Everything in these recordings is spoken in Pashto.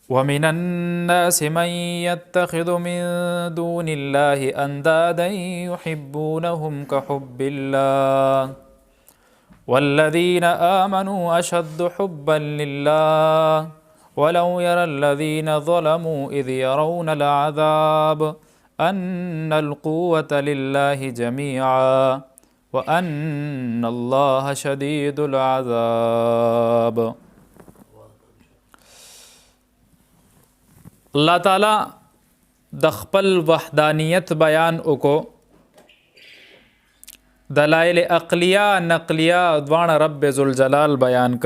ومن الناس من يتخذ من دون الله أندادا يحبونهم كحب الله والذين آمنوا أشد حبا لله ولو يرى الذين ظلموا إذ يرون العذاب أن القوة لله جميعا وأن الله شديد العذاب. اللہ تعالیٰ د خپل وحدانیت بیان وکړو، دلائل عقلیه نقلیه دواړه رب ذوالجلال بیان ک.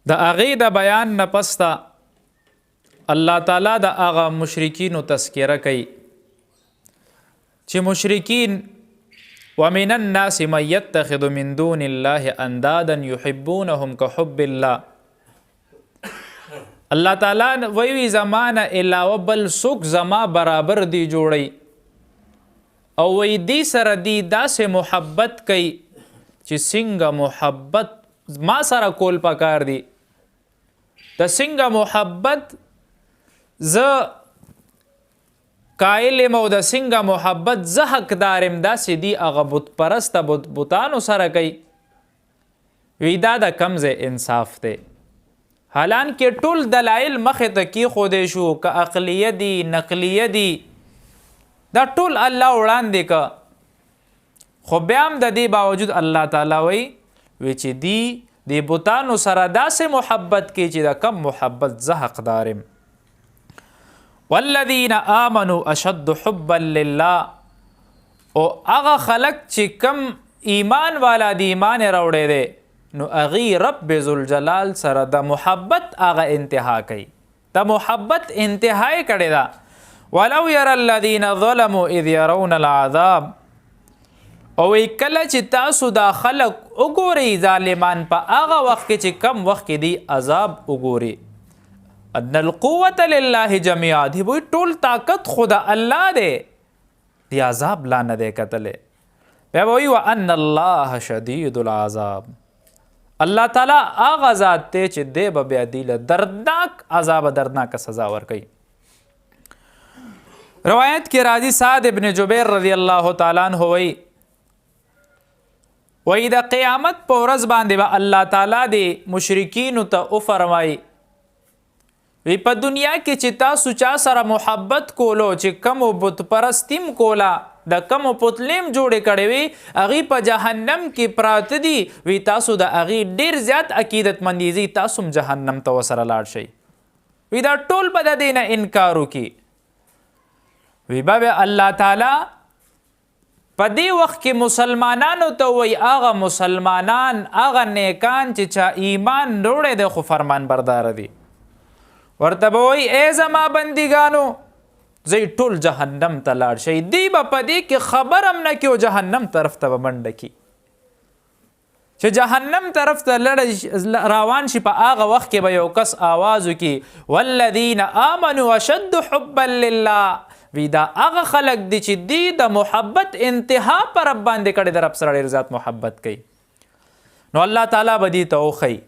د هغې د بیان نه پس ته الله تعالیٰ د هغه مشرکینو تذکره کوي چې مشرکین ومن الناس من يتخذ من دون الله اندادا يحبونهم كحب الله. الله تعالیٰ وی زمانه علاوه بل څوک زما برابر دی جوړی او وی دی سره دی داسې محبت کوي چې څنګه محبت ما سره کول پکار دی. د څنګه محبت زه قائل یم او د څنګه محبت زه حقدار یم داسې دی هغه بت پرسته بتانو سره کوي. وی دا د کم ځای انصاف دی. حالانکه ټول دلایل مخې ته کېښودی شو، که عقلیه دي نقلیه دي، دا ټول الله وړاندې که، خو بیا هم د دې باوجود الله تعالی وی چې دی د بتانو سره داسې محبت کوي چې د کم محبت زه حقدار یم. والذین آمنوا اشد حبا لله، او هغه خلق چې کم ایمان والا دی ایمان راوړی دی نو اغي رب ذوالجلال سره د محبت هغه انتها کوي، د محبت انتهای کړی دا. ولو يرى الذين ظلموا اذ يرون العذاب، او کله چې تاسو دا خلق وګورئ ظالمان په هغه وخت کې چې کم وخت کې دی عذاب وګورئ، ان القوة لله جميعا، دی وی ټول طاقت خدا الله دی، دی عذاب لا نه دی کتلی. بیا وی وان الله شدید العذاب، الله تعالی هغه ذات دی چې دی به بیا دی له دردناک عذاب دردناک سزا ورکوي. روایت کې راځي سعد ابن جبیر رضی الله تعالی عنہ وی د قیامت په ورځ باندې به الله تعالی د مشرکینو ته وفرمایي وی په دنیا کې چې تاسو چا سره محبت کولو، چې کم بت پرستیم کولا، د کم پتلیم جوړې کړې وي، هغې په جهنم کې پراته دي، وی تاسو د هغې ډېر زیات عقیدت مندي دي، تاسو هم جهنم ته ورسره لاړ شئ. وی دا ټول به د دې نه انکار وکړي. وی بیا الله تعالی په دې وخت کې مسلمانانو ته وی هغه مسلمانان هغه نیکان چې چا ایمان وروړی دی خو فرمان بردار دي، ورته به وی ای زما بندګانو زی ټول جهنم ته لاړ شئ. دی به په دې کې خبر هم نه کړي او جهنم طرف ته به منډه کړي چې جهنم طرف ته روان شي. په هغه وخت کې به یو کس آواز وکړي والذین آمنوا اشد حبا لله، وی دا هغه خلق دی چې دی د محبت انتها پر رب باندې کړي، د رب سره ډېر زیات محبت کوي. نو الله تعالی به دې ته وښیي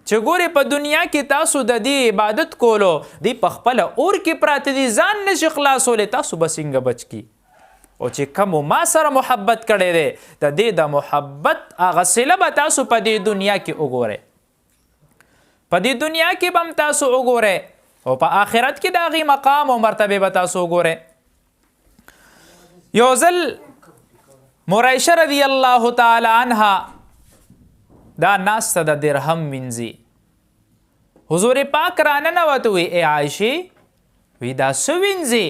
چې ګورې په دنیا کې تاسو د دې عبادت کولو دی په خپله اور کې پراته دي، ځان نشي خلاصولی، تاسو به څنګه بچ کی. او چې کومو ما سره محبت کړی دی د دې د محبت هغه صله به تاسو په دې دنیا کې وګورئ، په دې دنیا کې به هم تاسو وګورئ او په آخرت کې د هغې مقام او مرتبې به تاسو وګورئ. یو ځل مرایشه رضی الله تعالی عنها دا ناسته د درهم وینځي، حضور پاک را ننوت وی ای عایشې وی دا څه وینځي؟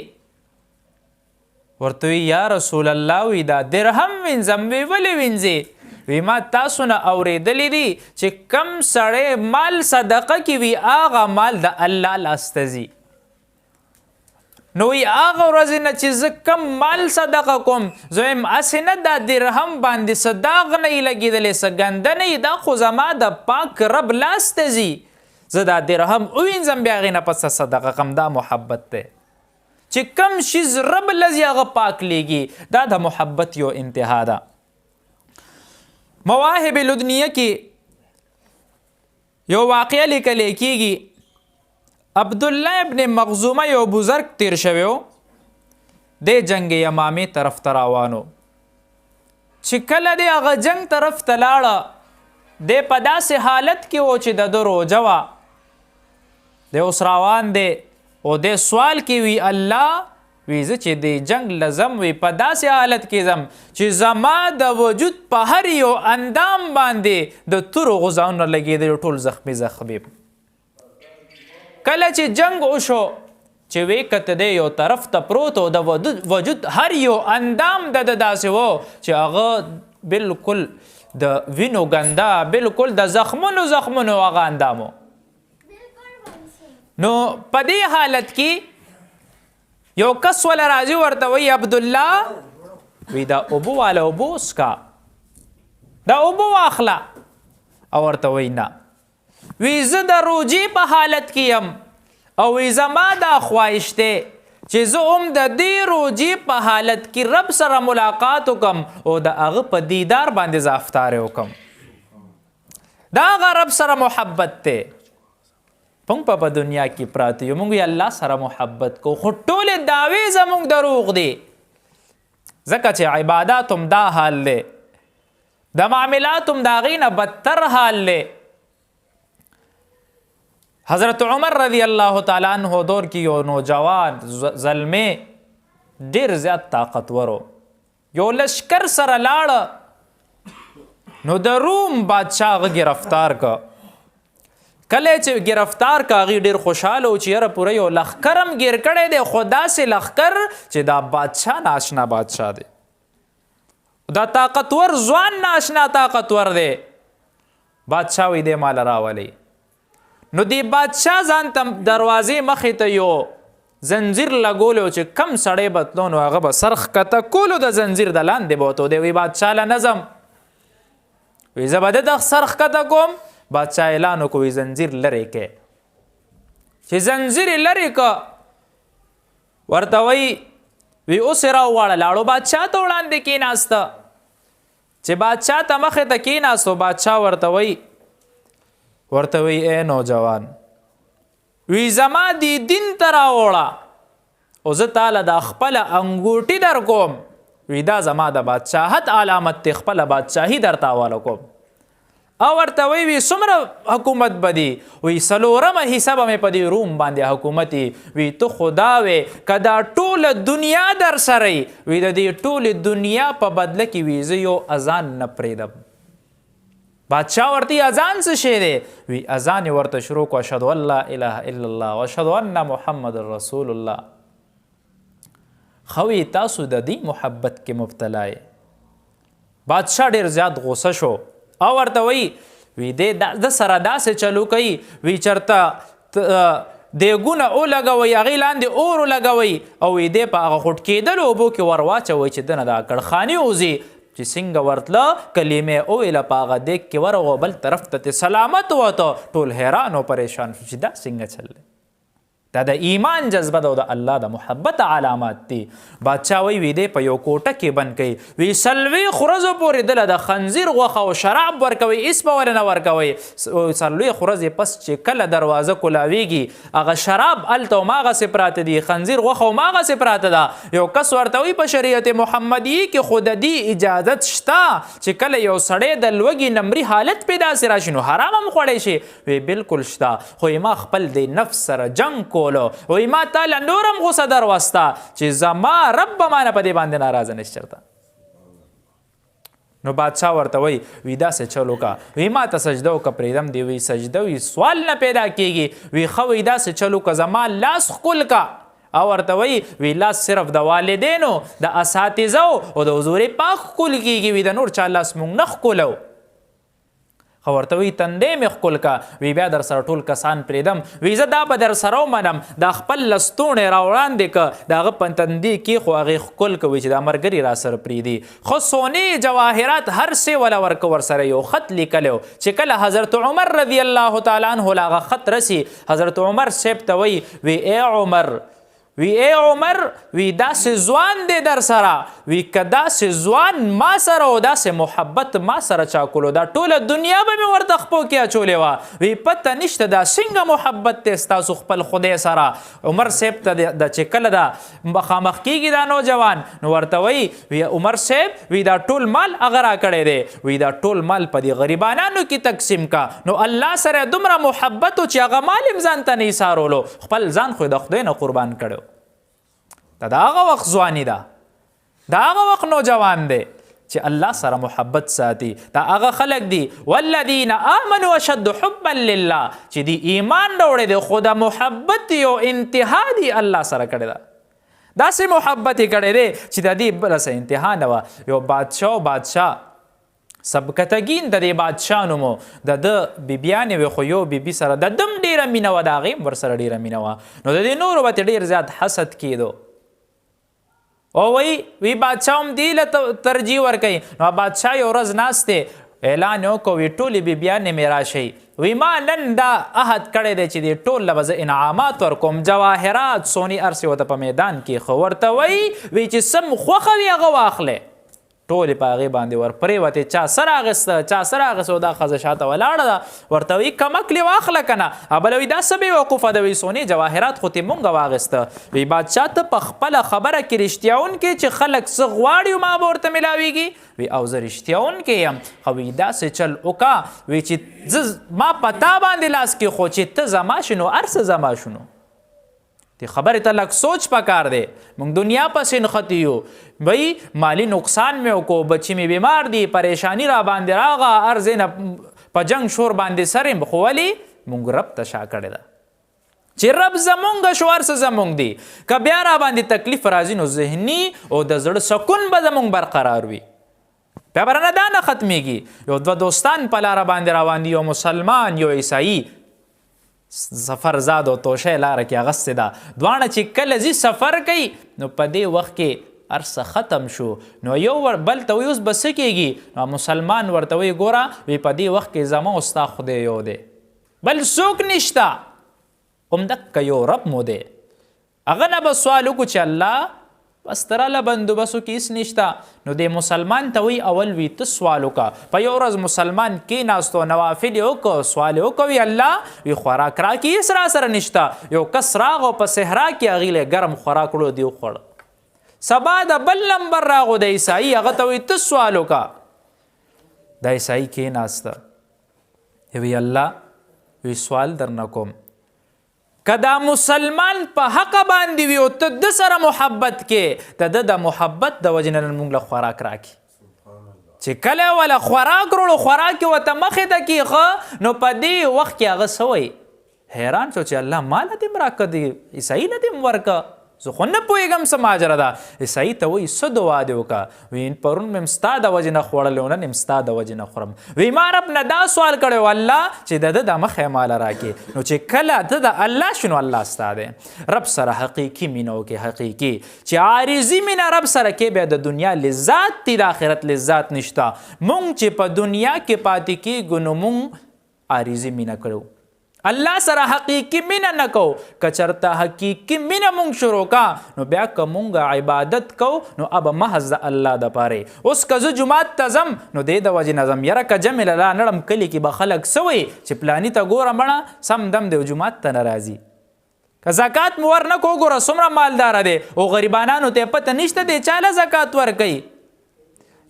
ورته وی یا رسول الله وی دا درهم وینځم. وی ولې وینځي؟ وی ما تاسو نه اورېدلی دي چې کم سړی مال صدقه کې وي هغه مال د الله لاسته ځي. نو وی هغه ورځې نه چې زه کم مال صدقه کوم زه یم هسې نه دا درهم باندې څه داغ نه یې لګېدلی، څه ګنده نه یې، دا خو زما د پاک رب لاس ته ځي، زه دا درهم ووینځم بیا هغې نه پس صدقه کم. دا محبت دی چې کم شیز رب لځي هغه پاک لیږي، دا د محبت یو انتها ده. مواهب لدنیه کې یو واقعه لیکلی کېږي عبدالله ابن مخزومه یو بزرگ تیر شوی و د جنگ یمامې طرف ته روانو. چې کله د هغه جنگ طرف ته لاړه د په داسې حالت کې و چې د ده روژه وه. د اوس روان دی او د سوال کې وي الله وی زه چې د جنگ لزم وي په داسې حالت کې زم چې زما د وجود په هر یو اندام باندې د تورو غذاونه لګېدلي ټول زخمي. کله چې جنگ وشو چې وی کته دی یو طرف ته پروت و د وجود هر یو اندام د داسې و چې هغه بالکل د وینو ګنده بالکل د زخمونو هغه اندامو. نو په دې حالت کې یو کس ولا راځي ورته وی عبدالله وی دا اوبو والا اوبو اسکا دا اوبو واخله او ورته وی نه وی زه د روجې په حالت کې یم او وی زما دا خواهش دی چې زه هم د دې روجې په حالت کې رب سره ملاقات وکم او د هغه په دیدار باندې زه افطار وکم. دا هغه رب سره محبت دی. پنګ په دنیا کې پراته یو موږ الله سره محبت کو خو ټولې دعوې زموږ دروغ دي ځکه چې عبادات هم دا حال دی د معاملات هم د هغې نه بدتر حال دی. حضرت عمر رضی الله تعالی عنہ دور کې یو نوجوان زلمی ډېر زیات طاقتور و. یو لشکر سره لاړه نو د روم بادشاه هغه ګرفتار که. کله چې ګرفتار کا هغې ډېر خوشحاله و چې یاره پوره یو لښکر هم ګیر کړی دی خو داسې لښکر چې دا بادشاه ناشنا بادشاه دی دا طاقتور ځوان ناشنا طاقتور دی. بادشاه وی دی ماله راولئ. نو دی بادشاه ځان ته دروازې مخې ته یو زنځیر لګولو چې کم سړی به تلو نو هغه به سر ښکته کولو د زنځیر د لاندې به وتو دی. وی بادشاه له نظم وی زه به د سر ښکته کوم. بادشاه اعلان وکړو زنځیر لرې کې چې زنځیر یې لرې که ورته وی اوس یې راوواړه لاړو بادشاه ته وړاندې کېناسته. چې بادشاه ته مخې ته کېناستو بادشاه ورته وی ای نوجوان وی زما دی دین ته راوړه او زه تاله د خپله انګوټي در کوم. وی دا زما د بادشاهت علامت دی خپله بادشاهي درته حواله کوم. او ورته وی څومره حکومت به دي وی 4مه حصه به مې په دې روم باندې حکومت وي. ته خدا وې که دا ټوله دنیا در سره وي د دې ټولې دنیا په بدله کې وي زه یو اذان نه پرېږدم. بادشاه ورته اذان څه شی دی وی اذان یې ورته شروع کړو اشهد ان لا اله الا الله واشهد ان محمد رسول الله. خو تاسو د دې محبت کې مبتلا یې. بادشاه ډېر زیات غوسه شو او ورته وی د سره داسې چلو کوي وی چرته دیګونه ولګوئ هغې لاندې اور ولګوئ او وی دی په هغه غوټ کېدلو اوبو کې ور واچوئ چې دنه دا کړخانې وځي چې څنګه ورتله کلمې وویله په هغه دیګ کې ورغو بل طرف ته سلامت وته. ټول حیران او پریشان شو چې دا څنګه چل دی. دا د ایمان جذبه ده او د الله د محبت علامات دي. بادشاه وی دی په یو کوټه کې بند کوي وی 40 ورځو پورې دله د خنزیر غوښه او شراب ورکوي هېڅ به ورنه ورکوي. 40 ورځې پس چې کله دروازه کولاویږي هغه شراب هلته هماغسې پراته دي خنزیر غوښه هماغسې پراته ده. یو کس ورته وی په شریعت محمدي کې خو د دې اجازت شته چې کله یو سړی د لوږې نمري حالت په داسې راشي نو حرام هم خوړی شي. وی بالکل شته خو ما خپل د نفس سره جنگ کو وی ما تعالی نورم غوسه در وسته چې زما رب به مانه په دې باندې ناراضه نشي چرته. نو بادشاه ورته وی داسې چلو کا وی ما ته سجده وکړه پرېږدم دی وی سجده وی سوال نه پیدا کېږي. وی ښه وی داسې چلو که زما لاس ښکل کا او ورته وی لاس صرف د والدینو د اساتذو او د حضور پاک ښکل کېږي. وی د نور چا لاس مونږ نه ښکلو. خو ورته وی تندې مې ښکل کا وی بیا در سره ټول کسان پرېږدم. وی زه دا به در سره ومنم دا خپل لستوڼې راوړاندې که د هغه په تندې کې خو هغې ښکل کوي چې دا ملګري را سره پرېږدي. خو سونې جواهرات هر څه وله ورکه ورسره یو خط لیکلی و چې کله حضرت عمر رضی الله تعالی عنه له هغه خط رسي حضرت عمر صاحب ته وی ای عمر وی ای عمر وی داسې ځوان دی در سره وی که داسې ځوان ما سره او داسې محبت ما سره چا کولو دا ټوله دنیا به مې ورته خپو کې اچولې وه وی پته نشته دا څنګه محبت دی ستاسو خپل خدای سره عمر صاحب ته د چې کله دا مخامخ کېږي دا نوجوان نو ورته وی عمر صاحب وی دا ټول مال هغه راکړی دی وی دا ټول مال په دې غریبانانو کې تقسیم کا نو الله سره دومره محبت و چې هغه مال هم ځان ته نه ایسارولو خپل ځان خو د خدای نه قربان کړو دا هغه وخت ځواني ده دا هغه وخت نوجوان دی چې الله سره محبت ساتي دا هغه خلک دي والذین آمنوا اشد حبا لله چې دی ایمان راوړی دی خو د محبت یو انتها دی الله سره کړی ده داسې محبت یې کړی دی چې د دې بله څه انتها نه وه یو بادشاه سبکتګین د دې بادشاه نوم د ده بیبیانې وې خو یو بیبي سره د دم ډېره مینه وه د هغې هم ورسره ډېره مینه وه نو د دې نورو به ډېر زیات حسد کېدو او وی بادشاه هم دی له ترجیح ورکوي نو بادشاه یو ورځ ناست دی اعلان یې وکړو وی ټولې بیبیانې مې راشئ وی ما نن دا عهد کړی دی چې دې ټول له به زه انعامات ورکوم جواهرات سوني ارسې ورته په میدان کې ښه ورته وی چې څه م خوښه وي هغه واخلی ټولې په هغې باندې ورپرېوتې چا سر اخیسته دا ښځه شاته ولاړه ده ورته وایي کمکلې واخله که نه بله وایي دا څه بېوقوفه ده وایي سونې جواهرات خو ترې مونږه واخیسته وایي بادشاه ته په خپله خبره کې رښتیا وونکې چې خلک څه غواړي ما به ورته میلاویږي وایي او زه رښتیا وونکې یم خو وایي داسې چل وکړه وایي چې ما په تا باندې لاس کې خو چې ته زما شي نو هر څه زما شو نو تی خبر ته لږ سوچ پکار دی موږ دنیا پسې نښتي یو وایي مالی نقصان مې وکړو بچي مې بیمار دي پریشانی را باندې راغه هر ځای نه په جنګ شور باندې سر یم خو ولې موږ رب ته شا کړې ده چې رب زمونږ شو هر څه زمونږ دي که بیا را باندې تکلیف راځي نو ذهني او د زړه سکون به زمونږ برقرار وي بیا به رانه دا نه ختمیږي یو دوه دوستان په لاره باندې روان دي یو مسلمان یو عیسایي سفر زاد او توشه لاره کې اغستې ده دواړه چې کله ځي سفر کوي نو په دې وخت کې هر څه ختم شو نو یو بل ته وایي اوس به څه کېږي نو مسلمان ورته وایي ګوره وایي په دې وخت کې زما او ستا خدای یو دی بل څوک نشته همدقه یو رب مو دی هغه نه به سوال وکړو چې الله بس تراله بندوبستو کې هېڅ نشته نو د مسلمان ته وایي اول وي ته سوال وکړه په یو ورځ مسلمان کېناستو نوافل یې وکړو سوال یې وکړو وي الله وي خوراک راکړي هېڅ را سره نشته یو کس راغو په صحرا کې هغې له ګرم خوراک وړو دی وخوړ سبا د بل نمبر راغو د عیسایي هغه ته وایي ته سوال وکړه د عیسایي کېناسته وی الله وی سوال درنه کوم که دا مسلمان په حق باندې وي او ته د سره محبت کې د محبت د وجې نه موږ له خوراک راکړي چې کله وله خوراک وروړو خوراک یې ورته مخې ته کېښه نو په دې وخت کې هغه څه وایي حیران شو چې الله ما نه دې م راکړه دې عیسایي نه دې م ورکړه زه خو نه پوهېږم څه ماجره ده عیسایي ته وایي څه دعا دې وکړه وایي پرون مې م ستا د وجې نه خوړلی و نن م ستا د وجې نه خورم وایي ما رب نه دا سوال کړی و الله چې د ده د مخې ماله راکړي نو چې کله ته د الله شي نو الله ستا دی رب سره حقیقي مینه وکړي حقیقي چې عارضي مینه رب سره کې بیا د دنیا لذات دي د آخرت لذات نشته مونږ چې په دنیا کې پاتې کېږو نو مونږ عارضي مینه کړو الله سره حقیقي مینه نه کو که چرته حقیقي مینه مونږ شروع کا نو بیا که مونږ عبادت کو نو اب محض د الله دپاره اوس که زه جومات ته ځم نو دې د وجې نه ځم یاره که جمع له لا نړم کلي کې به خلک څه وایي چې پلاني ته ګوره مړه سم دم دی جومات ته نه راځي که زکات مو ور نه کو ګوره څومره مالداره دی او غریبانانو ته پته نشته دی چاله زکات ورکوي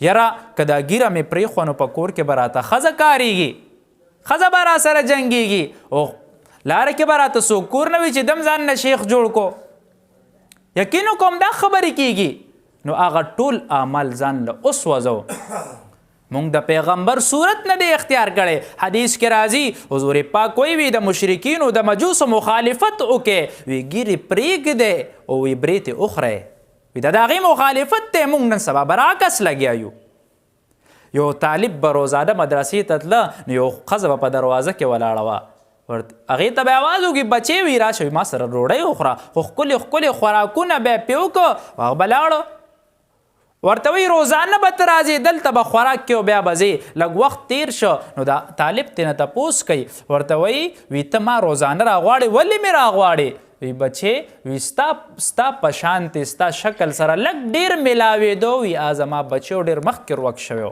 یاره که دا ګیره مې پرېښوه نو په کور کې به راته ښځه کارېږي ښځه به را سره جنګېږي او لاره کې به راته څوک کور نه وي چې دم ځان نه شیخ جوړ کو یقین کوم دا خبرې کېږي نو هغه ټول اعمال ځان له اوس وځو مونږ د پیغمبر صورت نه دی اختیار کړی حدیث کې راځي حضور پاک وی وي د مشرکینو د مجوسو مخالفت وکړي وی ګیرې پرېږدی او وی برېتې وخورئ وی د هغې مخالفت دی مونږ نن سبا برعکس لګیا یو یو طالب به روزانه مدرسې ته تله نو یو ښځه به په دروازه کې ولاړه وه هغې ته به اواز وکړي بچې وي راشه ما سره ډوډۍ وخوره خو ښکلې ښکلې خوراکونه به یې پې وکړه هغه به لاړه ورته وایي روزانه به ته راځې دلته به خوراک کې او بیا به ځې لږ وخت تیر شه نو دا طالب ترې نه تپوس کوي ورته وایي وي ته ما روزانه راغواړې ولې مې راغواړې وی بچې وی ستا په شانتې ستا شکل سره لږ ډېر میلاوېدو وی زما بچی ډېر مخکې روک شوی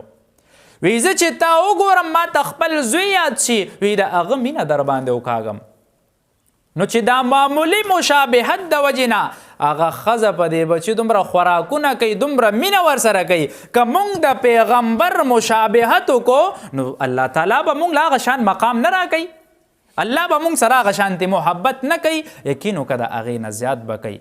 وی زه چې تا وګورم ما ته خپل زوی یاد شي وی د هغه مینه در باندې وکاږم نو چې دا معمولی مشابهت د وجې نه هغه ښځه په دې بچي دومره خوراکونه کوي دومره مینه ورسره کوي که موږ د پیغمبر مشابهت وکړو نو الله تعالی به موږ له هغه شان مقام نه راکوي الله به موږ سره هغه شانتې محبت نه کوي یقین وکړه د هغې نه زیات به کوي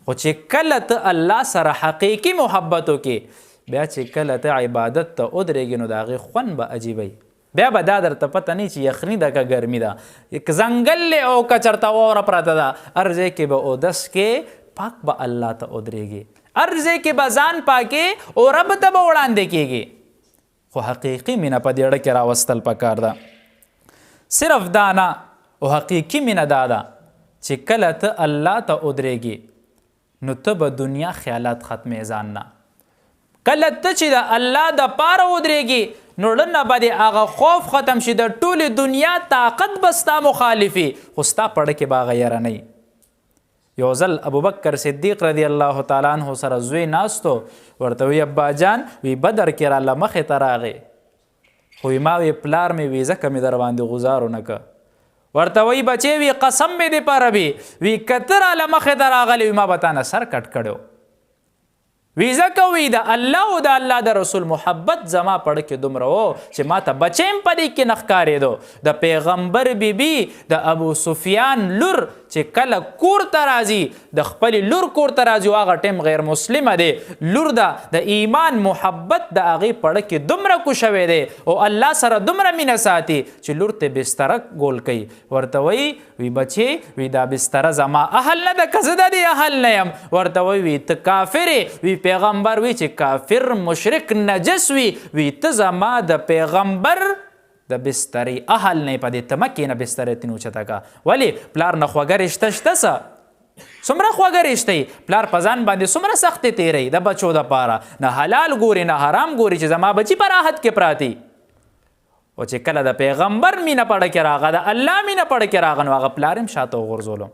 خو چې کله ته الله سره حقیقي محبت وکړې بیا چې کله ته عبادت ته ودرېږې نو د هغې خوند به عجیبی بیا به دا درته پته نه چې یخني ده که ګرمي ده ځنګل او که چېرته واوره پرته ده هر ځای کې به اودس کې پاک به الله ته ودرېږي هر ځای کې به ځان پاکې او رب ته به وړاندې کېږي خو حقیقي مینه په دې اړه کې راوستل پکار ده صرف دا نه او حقیقي مینه دا ده چې کله ته الله ته ودرېږي نو ته به دنیا خیالات ختمې ځان نه کله ته چې د الله د پاره ودرېږي نو ړنه به د هغه خوف ختم شي د ټولې دنیا طاقت به ستا مخالفي خو ستا پړه کې به هغه یره نه یو ځل ابوبکر صدیق رضی الله تعالی عنه سره زوی ناستو ورته وی ابا جان وی بدر کې راله مخې ته راغې خو ما وی پلار مې وی ځکه مې در باندې غزار ونه که ورته وی بچې وی قسم مې دې پاره وي که ته راله مخې ته راغلی وی ما به تا نه سر کټ کړی وی ځکه وی د الله او د الله د رسول محبت زما پړه کې دومره و چې ما ته بچیم په دې کې نه ښکارېدو د پیغمبر بیبي د ابو سفیان لور چې کله کور ته راځي د خپلې لور کور ته راځي او هغه ټیم غیر مسلمه دی لور ده د ایمان محبت د هغې پړه کې دومره کوشوی دی او الله سره دومره مینه ساتي چې لور ته بستره ګول کوي ورته وی بچې وی دا بستره زما اهل نه ده که زه د دې اهل نه یم ورته وی ته کافرې وی پیغمبر وی چې کافر مشرک نجس وی ته زما د پیغمبر د بسترې اهل نه په دې ته مه کښېنه بسترې تېنې اوچته که ولې پلار نه خوږه رشته شته څه څومره خوږه رشته یي پلار په ځان باندې څومره سختې تېروي د بچو دپاره نه حلال ګوري نه حرام ګوري چې زما بچي په راحت کې پراتی او چې کله د پیغمبر مینه پړه کې راغه د الله مینه پړه کې راغه نو هغه پلار هم شاته وغورځولو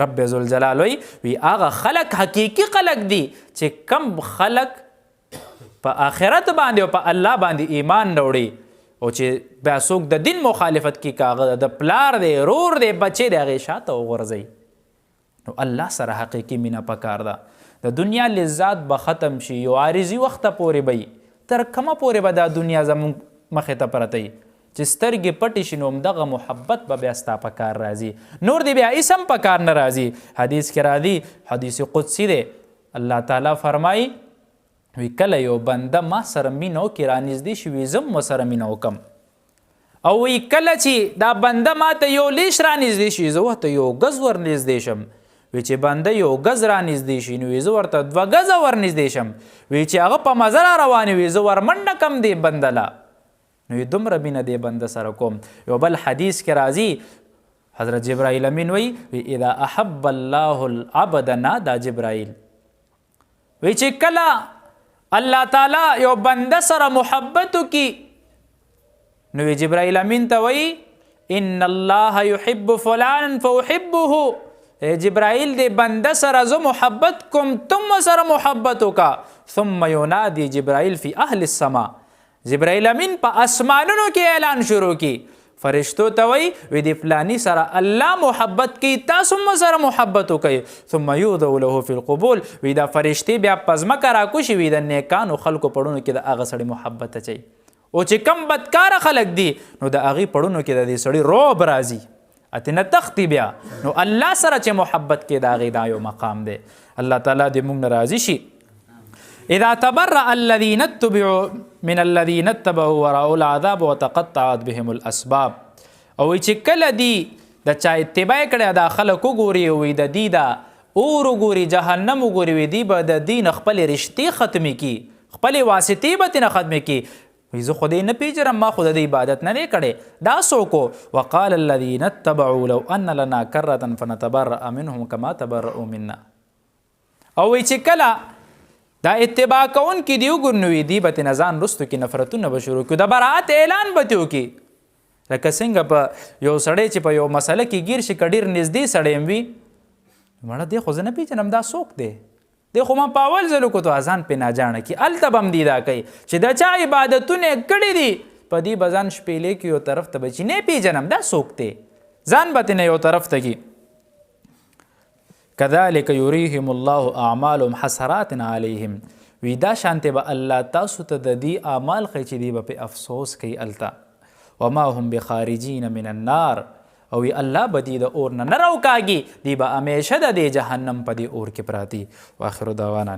رب ذوالجلال وی هغه خلق حقیقي خلق دي چې کم خلق په آخرت باندې او په الله باندې ایمان راوړي او چې بیا څوک د دین مخالفت کوي که هغه د پلار دی رور دی بچی دی هغې شاته وغورځوي نو الله سره حقیقي مینه پکار ده د دنیا لذات به ختم شي یو عارضي وخته پورې به وي تر کومه پورې به دا دنیا زموږ مخې ته پرته وي چې سترګې پټې شي نو همدغه محبت به بیا ستا په کار راځي نور دی بیا اسم په کار نه راځي حدیث کې راځي حدیث قدسي دی الله تعالی فرمایي وی کله یو بنده ما سره مینه وکړي رانږدې شي وي زه هم ورسره مینه وکړم او وی کله چې دا بنده ما ته یو لیش رانږدې شي زه ورته یو ګز ورنږدې شم وی چې بنده یو ګز رانږدې شي نو وی زه ورته 2 ګزه ورنږدې شم وی چې هغه په مزه را روانې وي زه ورمنډه کم دی بنده له نو دومره مینه دی بنده سره کوم یو بل حدیث کې راځي حضرت جبرائیل امین وی اذا احب الله العبد نادى جبرائیل وی چې کله الله تعالی یو بنده سره محبت وکي نو جبرائیل امین ته وی ان الله يحب فلانا فاحبه جبرائیل دی بنده سره زه محبت کوم تم سره محبت وکا ثم ينادي جبرائیل فی اهل السماء جبرائیل امین په اسمانونو کې اعلان شروع کی فرشتو ته وی د فلانی سره الله محبت کوي تاسو هم سره محبت وکئ ثم یوضع له فی القبول وی دا فرشتې بیا په ځمکه راکوشي وي د نیکانو خلکو پړونو کې د هغه سړي محبت اچوي او چې کم بدکاره خلک دي نو د هغې پړونو کې د دې سړي روب راځي اتې نه تختی بیا نو الله سره چې محبت کې د هغې دا یو مقام دی الله تعالی دې موږ نه راضي شي اذا تبرأ الذين اتبعوا من الذين اتبعوا ورأوا العذاب وتقطعت بهم الاسباب او چې کله دی د چا اتباع کړی دا خلک وګوري وي د دې دا اور وګوري جهنم وګوري وي دی به د دین خپلې رشتې ختمې کړي خپلې واسطې به ترې ختمې کړي وي زه خو دې نه پیژنم ما خو د دې عبادت نه دی کړی دا څوک وقال الذين اتبعوا لو ان لنا کرة فنتبرأ منهم كما تبرؤوا منا او وی چې کله دا اتباع کون کې دی وګورنوي دی به ترې نه ځان رستو کې نفرتونه به شروع کړي د براعت اعلان به ترې وکړي لکه څنګه په یو سړی چې په یو مسله کې ګیر شي که ډېر نږدې سړی هم وي مړه دی خو زه نه پیژنم دا څوک دی دی خو ما په اول ځل وکړو اذان پې ناجاڼه کي هلته به هم دی دا کوي چې د چا عبادتونه یې کړي دي په دې به ځان شپېلې کې یو طرف ته به چې نه پیژنم دا څوک دی ځان به ترې یو طرف ته کي کذلک یریهم الله اعمالهم حسرات علیهم وی دا شانته به الله تاسو ته د دې اعمال ښیي چې دی به پې افسوس کوي هلته وما هم بخارجین من النار او وی الله به دې د اور نه راوکاږي دی به همیشه د دې جهنم په دې اور کې پراتی واخر دعوانا